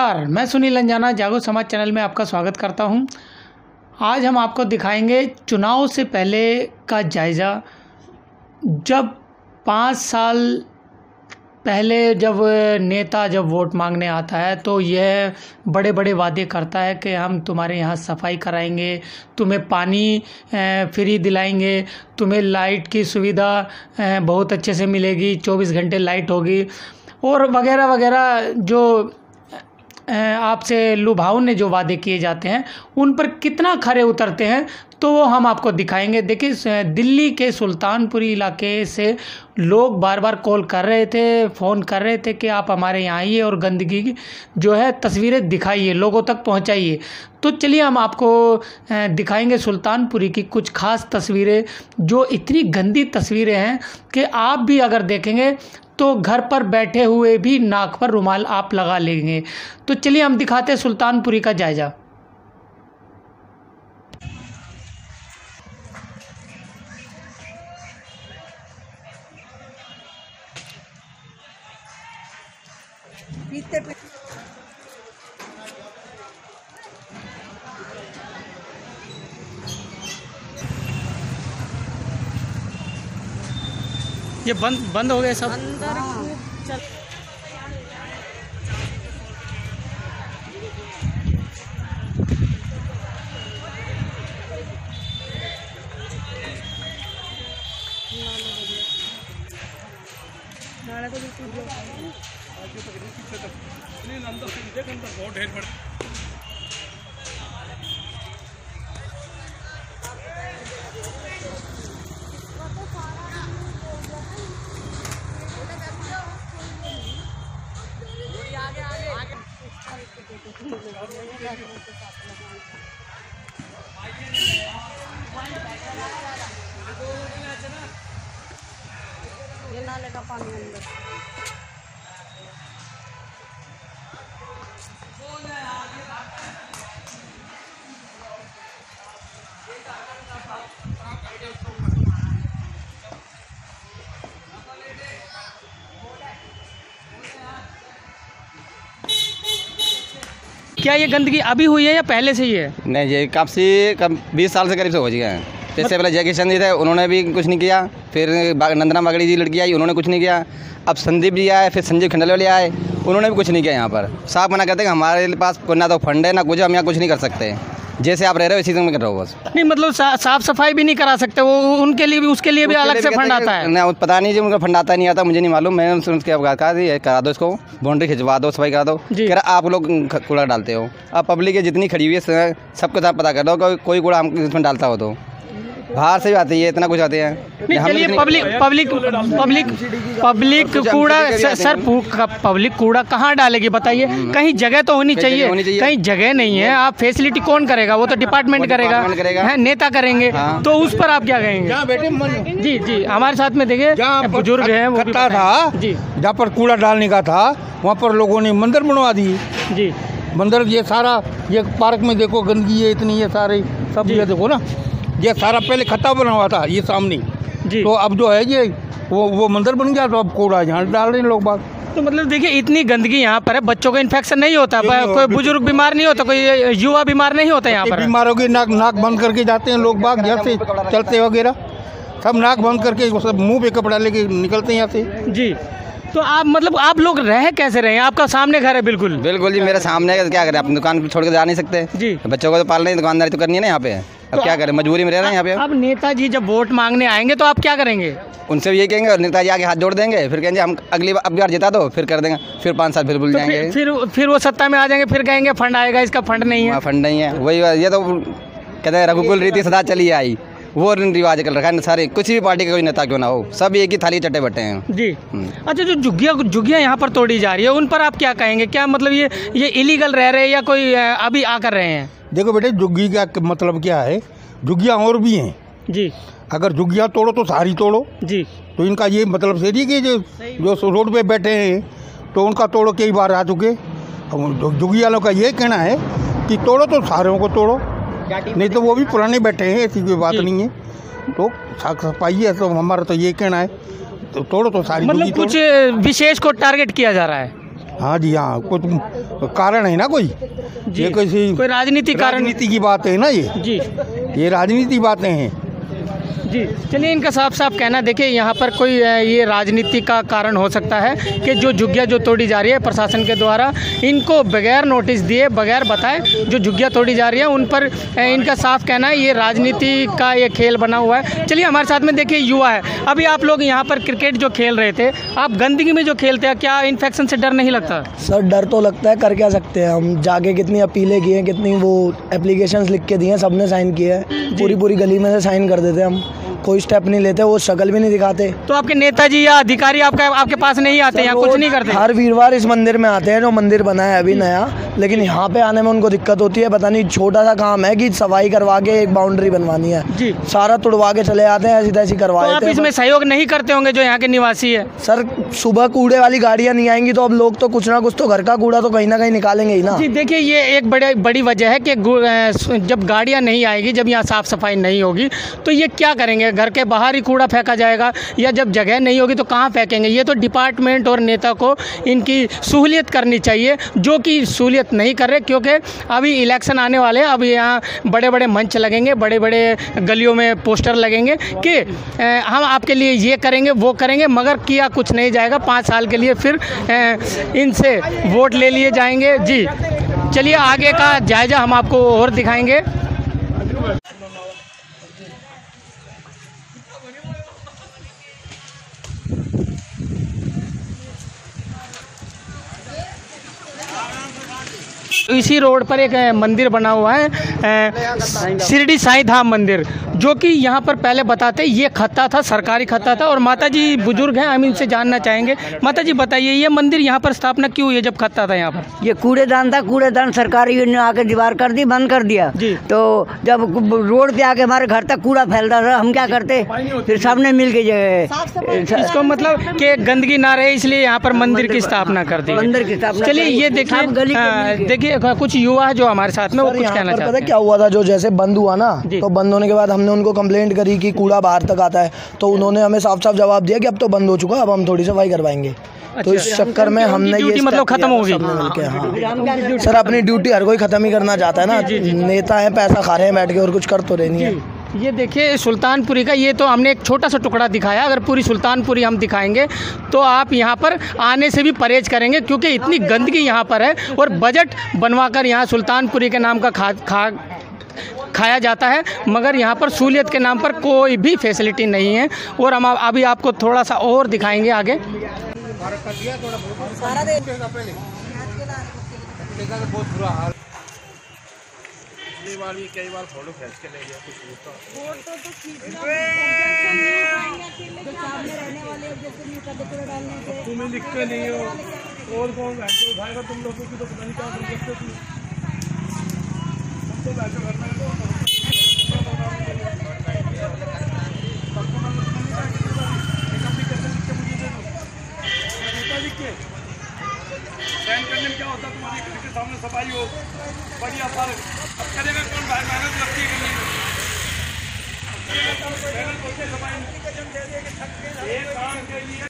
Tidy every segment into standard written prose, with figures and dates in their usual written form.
नमस्कार, मैं सुनील अंजाना जागो समाज चैनल में आपका स्वागत करता हूं। आज हम आपको दिखाएंगे चुनाव से पहले का जायज़ा। जब 5 साल पहले जब नेता वोट मांगने आता है तो यह बड़े बड़े वादे करता है कि हम तुम्हारे यहाँ सफाई कराएंगे, तुम्हें पानी फ्री दिलाएंगे, तुम्हें लाइट की सुविधा बहुत अच्छे से मिलेगी, 24 घंटे लाइट होगी और वगैरह वगैरह। जो आपसे लुभावने जो वादे किए जाते हैं उन पर कितना खरे उतरते हैं तो वो हम आपको दिखाएंगे। देखिए, दिल्ली के सुल्तानपुरी इलाके से लोग बार बार कॉल कर रहे थे, फ़ोन कर रहे थे कि आप हमारे यहाँ आइए और गंदगी की जो है तस्वीरें दिखाइए, लोगों तक पहुँचाइए। तो चलिए हम आपको दिखाएंगे सुल्तानपुरी की कुछ ख़ास तस्वीरें, जो इतनी गंदी तस्वीरें हैं कि आप भी अगर देखेंगे तो घर पर बैठे हुए भी नाक पर रुमाल आप लगा लेंगे। तो चलिए हम दिखाते हैं सुल्तानपुरी का जायज़ा। ये बंद हो गए सब अंदर। चल ये नाले का पानी अंदर। क्या ये गंदगी अभी हुई है या पहले से ही है? नहीं, ये कम 20 साल से करीब से हो गया है। जैसे पहले जय किशन जी थे, उन्होंने भी कुछ नहीं किया। फिर नंदना बागड़ी जी लड़की आई, उन्होंने कुछ नहीं किया। अब संदीप जी आए, फिर संजीव खंडेलवाल आए, उन्होंने भी कुछ नहीं किया। यहाँ पर साफ मना करते हैं कि हमारे पास ना तो फंड है ना कुछ, हम यहाँ कुछ नहीं कर सकते। जैसे आप रह रहे हो इसी में कर रहे हो बस। नहीं मतलब साफ सफाई भी नहीं करा सकते वो, उनके लिए भी उसके लिए भी अलग से फंड आता है ना? पता नहीं जी, उनका फंड आता नहीं आता, मुझे नहीं मालूम। मैंने उनके करा दो, इसको बाउंड्री खिंचवा दो, सफाई करा दो। कह रहा आप लोग कूड़ा डालते हो। अब पब्लिक है जितनी खड़ी हुई है सबके साथ पता कर दो कोई कूड़ा हम इसमें डालता हो तो बाहर से भी आती है, इतना कुछ आते हैं। चलिए पब्लिक कूड़ा सर पब्लिक कूड़ा कहाँ डालेगी बताइए? कहीं जगह तो होनी चाहिए, कहीं जगह नहीं है। आप फैसिलिटी कौन करेगा? वो तो डिपार्टमेंट करेगा, है नेता करेंगे। तो उस पर आप क्या कहेंगे? जी जी, हमारे साथ में देखिए बुजुर्ग है, वो था जी, जहाँ पर कूड़ा डालने का था वहाँ पर लोगों ने मंदिर बनवा दी जी। मंदिर ये सारा, ये पार्क में देखो गंदगी है इतनी, ये सारे सब ये देखो ना, ये सारा पहले खत्ता बना हुआ था ये सामने जी। तो अब जो है ये वो मंदिर बन गया, तो अब कूड़ा यहाँ डाल रहे हैं लोग बाग। तो मतलब देखिए इतनी गंदगी यहाँ पर है, बच्चों का इन्फेक्शन नहीं होता, कोई बुजुर्ग बीमार नहीं होता, कोई युवा बीमार नहीं होता यहाँ पर। बीमार होगी, नाक बंद करके जाते हैं लोग बाग, यहाँ से चलते वगैरह सब नाक बंद करके सब मुँह पे कपड़ा लेके निकलते हैं यहाँ से जी। तो आप लोग रह कैसे रहे हैं? आपका सामने घर है? बिल्कुल जी, मेरे सामने है। क्या करें, अपनी दुकान छोड़ के जा नहीं सकते जी। बच्चों को तो पालना है, दुकानदारी तो करनी है ना यहाँ पे। अब क्या करें, मजबूरी में रह रहे हैं यहाँ पे। अब नेताजी जब वोट मांगने आएंगे तो आप क्या करेंगे? उनसे भी यही कहेंगे, नेताजी आगे हाथ जोड़ देंगे, फिर कहेंगे हम अगली बार जिता दो, फिर कर देंगे, फिर 5 साल फिर भूल जाएंगे। फिर वो सत्ता में आ जाएंगे, फिर कहेंगे फंड आएगा, इसका फंड नहीं है। फंड नहीं है, वही ये तो कहते हैं रघुकुल रीति सदा चली आई, वो रिवाज कर रखा है सारे। कुछ भी पार्टी का कोई नेता क्यों ना हो, सब एक ही थाली चट्टे बट्टे हैं जी। अच्छा, जो झुग्गियाँ यहाँ पर तोड़ी जा रही है उन पर आप क्या कहेंगे? क्या मतलब ये इलीगल रह रहे हैं या कोई अभी आकर रहे हैं? देखो बेटे, झुग्गी का मतलब क्या है, झुग्गियाँ और भी हैं जी। अगर झुग्गियाँ तोड़ो तो सारी तोड़ो जी। तो इनका ये मतलब सही कि जो रोड पे बैठे हैं तो उनका तोड़ो, कई बार आ चुके। झुग्गी वालों का ये कहना है कि तोड़ो तो सारों को तोड़ो, नहीं तो वो भी पुराने बैठे हैं, ऐसी कोई बात नहीं है। तो साफ सफाई है, तो हमारा तो ये कहना है, तो तोड़ो तो सारी। मतलब कुछ विशेष को टारगेट किया जा रहा है? हाँ जी, हाँ कुछ कारण है ना कोई, ये कोई राजनीति की बात है ना, ये राजनीति बातें हैं जी। चलिए, इनका साफ साफ कहना, देखिए यहाँ पर कोई ये राजनीति का कारण हो सकता है कि जो झुग्गियाँ जो तोड़ी जा रही है प्रशासन के द्वारा, इनको बगैर नोटिस दिए, बगैर बताए जो झुग्गियाँ तोड़ी जा रही है, उन पर इनका साफ कहना है ये राजनीति का ये खेल बना हुआ है। चलिए, हमारे साथ में देखिए युवा है। अभी आप लोग यहाँ पर क्रिकेट जो खेल रहे थे, आप गंदगी में जो खेलते हैं, क्या इन्फेक्शन से डर नहीं लगता? सर, डर तो लगता है, कर क्या सकते हैं हम। जाके कितनी अपीलें की हैं, कितनी वो एप्लीकेशंस लिख के दिए हैं, सबने साइन किए हैं, पूरी गली में से साइन कर देते हम, कोई स्टेप नहीं लेते, वो शक्ल भी नहीं दिखाते। तो आपके नेताजी या अधिकारी आपके पास नहीं आते, यहाँ कुछ नहीं करते? हर वीरवार इस मंदिर में आते हैं, जो मंदिर बना है अभी नया, लेकिन यहाँ पे आने में उनको दिक्कत होती है। पता नहीं, छोटा सा काम है कि सफाई करवा के एक बाउंड्री बनवानी है जी, सारा तुड़वा के चले आते हैं, ऐसी तैसी करवा देते हैं। तो आप इसमें सहयोग नहीं करते होंगे जो यहाँ के निवासी है? सर, सुबह कूड़े वाली गाड़ियाँ नहीं आएंगी तो अब लोग तो कुछ ना कुछ तो घर का कूड़ा तो कहीं ना कहीं निकालेंगे ही ना जी। देखिए, ये एक बड़ी वजह है कि जब गाड़ियाँ नहीं आएगी, जब यहाँ साफ सफाई नहीं होगी, तो ये क्या करेंगे? घर के बाहर ही कूड़ा फेंका जाएगा, या जब जगह नहीं होगी तो कहाँ फेंकेंगे? ये तो डिपार्टमेंट और नेता को इनकी सहूलियत करनी चाहिए, जो कि सहूलियत नहीं कर रहे, क्योंकि अभी इलेक्शन आने वाले हैं। अब यहाँ बड़े बड़े मंच लगेंगे, बड़े बड़े गलियों में पोस्टर लगेंगे कि हम आपके लिए ये करेंगे, वो करेंगे, मगर किया कुछ नहीं जाएगा। 5 साल के लिए फिर इनसे वोट ले लिए जाएंगे जी। चलिए, आगे का जायज़ा हम आपको और दिखाएंगे। इसी रोड पर एक मंदिर बना हुआ है, शिरडी साईं धाम मंदिर, जो कि यहाँ पर पहले बताते ये खत्ता था, सरकारी खत्ता था। और माता जी बुजुर्ग हैं, हम इनसे जानना चाहेंगे। माता जी, बताइए, ये मंदिर यहाँ पर स्थापना क्यों हुई है जब खत्ता था यहाँ पर? ये कूड़ेदान था, कूड़ेदान सरकारी ने आके दीवार कर दी, बंद कर दिया जी। तो जब रोड पे आके हमारे घर तक कूड़ा फैलता था, हम क्या करते, फिर सबने मिल के इसको मतलब कि गंदगी ना रहे, इसलिए यहाँ पर मंदिर की स्थापना कर दी। मंदिर की स्थापना। चलिए, ये देखिए कुछ युवा है जो हमारे साथ में, वो कुछ कहना चाहते हैं। क्या हुआ था, जो जैसे बंद हुआ ना, तो बंद होने के बाद हमने उनको कंप्लेंट करी कि कूड़ा बाहर तक आता है, तो उन्होंने हमें साफ साफ जवाब दिया कि अब तो बंद हो चुका, अब हम थोड़ी सफाई करवाएंगे। तो इस चक्कर में हमने ये मतलब खत्म होगी। हाँ सर, अपनी ड्यूटी हर कोई खत्म ही करना चाहता है ना, नेता है, पैसा खा रहे हैं बैठ के, और कुछ कर तो रहे नहीं है। ये देखिए सुल्तानपुरी का, ये तो हमने एक छोटा सा टुकड़ा दिखाया, अगर पूरी सुल्तानपुरी हम दिखाएंगे तो आप यहाँ पर आने से भी परहेज करेंगे, क्योंकि इतनी गंदगी यहाँ पर है। और बजट बनवाकर यहाँ सुल्तानपुरी के नाम का खाया जाता है, मगर यहाँ पर सहूलियत के नाम पर कोई भी फैसिलिटी नहीं है। और हम अभी आपको थोड़ा सा और दिखाएंगे आगे। कई बार फोटो खींच के ले गया, कुछ तुम्हें लिखते नहीं हो, और कौन उठाएगा तुम लोगों की, तो पता नहीं क्या करते तुम तो बैठो घर में। करने में क्या होता है, तुम्हारी घर के सामने सफाई हो, बढ़िया पर अब करेगा कौन भाई, मेहनत लगती है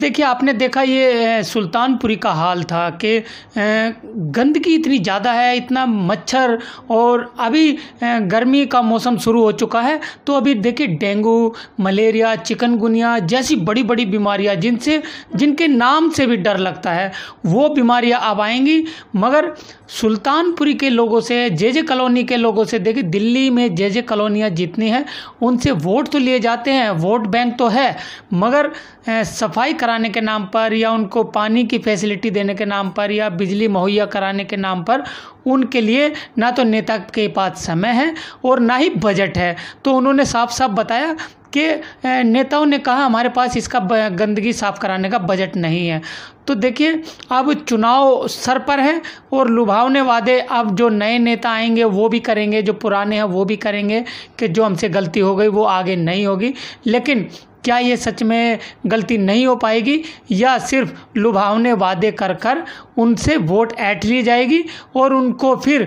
देखिए, आपने देखा ये सुल्तानपुरी का हाल था कि गंदगी इतनी ज़्यादा है, इतना मच्छर, और अभी गर्मी का मौसम शुरू हो चुका है, तो अभी देखिए डेंगू, मलेरिया, चिकनगुनिया जैसी बड़ी बड़ी बीमारियां जिनके नाम से भी डर लगता है, वो बीमारियां अब आएंगी। मगर सुल्तानपुरी के लोगों से, जे कॉलोनी के लोगों से, देखिए दिल्ली में जे कॉलोनियाँ जितनी हैं उनसे वोट तो लिए जाते हैं, वोट बैंक तो है, मगर सफाई कराने के नाम पर, या उनको पानी की फैसिलिटी देने के नाम पर, या बिजली मुहैया कराने के नाम पर उनके लिए ना तो नेता के पास समय है और ना ही बजट है। तो उन्होंने साफ साफ बताया कि नेताओं ने कहा हमारे पास इसका गंदगी साफ कराने का बजट नहीं है। तो देखिए, अब चुनाव सर पर है और लुभावने वादे अब जो नए नेता आएंगे वो भी करेंगे, जो पुराने हैं वो भी करेंगे कि जो हमसे गलती हो गई वो आगे नहीं होगी। लेकिन क्या ये सच में गलती नहीं हो पाएगी, या सिर्फ लुभावने वादे कर कर उनसे वोट ऐंठ ली जाएगी और उनको फिर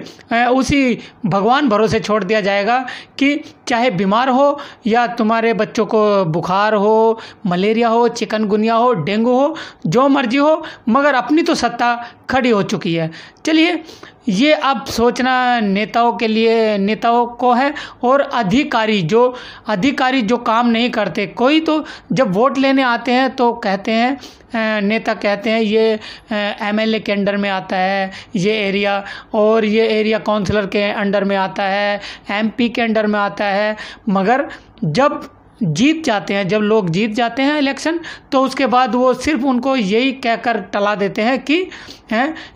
उसी भगवान भरोसे छोड़ दिया जाएगा कि चाहे बीमार हो या तुम्हारे बच्चों को बुखार हो, मलेरिया हो, चिकनगुनिया हो, डेंगू हो, जो मर्जी हो, मगर अपनी तो सत्ता खड़ी हो चुकी है। चलिए, ये अब सोचना नेताओं के लिए, नेताओं को है, और अधिकारी जो काम नहीं करते। कोई तो जब वोट लेने आते हैं तो कहते हैं, नेता कहते हैं ये एमएलए के अंडर में आता है ये एरिया, और ये एरिया काउंसलर के अंडर में आता है, एमपी के अंडर में आता है। मगर जब जीत जाते हैं, जब लोग जीत जाते हैं इलेक्शन, तो उसके बाद वो सिर्फ उनको यही कहकर टला देते हैं कि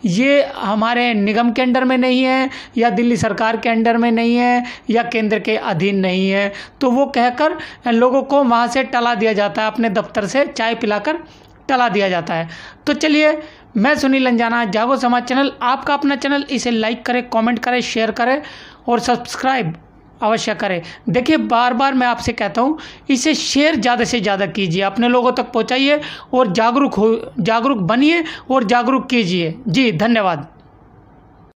ये हमारे निगम के अंडर में नहीं है, या दिल्ली सरकार के अंडर में नहीं है, या केंद्र के अधीन नहीं है। तो वो कहकर लोगों को वहाँ से टला दिया जाता है, अपने दफ्तर से चाय पिलाकर टला दिया जाता है। तो चलिए, मैं सुनील अंजाना, जागो समाज चैनल, आपका अपना चैनल, इसे लाइक करें, कमेंट करें, शेयर करें और सब्सक्राइब अवश्य करें। देखिए, बार बार मैं आपसे कहता हूँ, इसे शेयर ज़्यादा से ज़्यादा कीजिए, अपने लोगों तक पहुँचाइए और जागरूक बनिए और जागरूक कीजिए। जी धन्यवाद।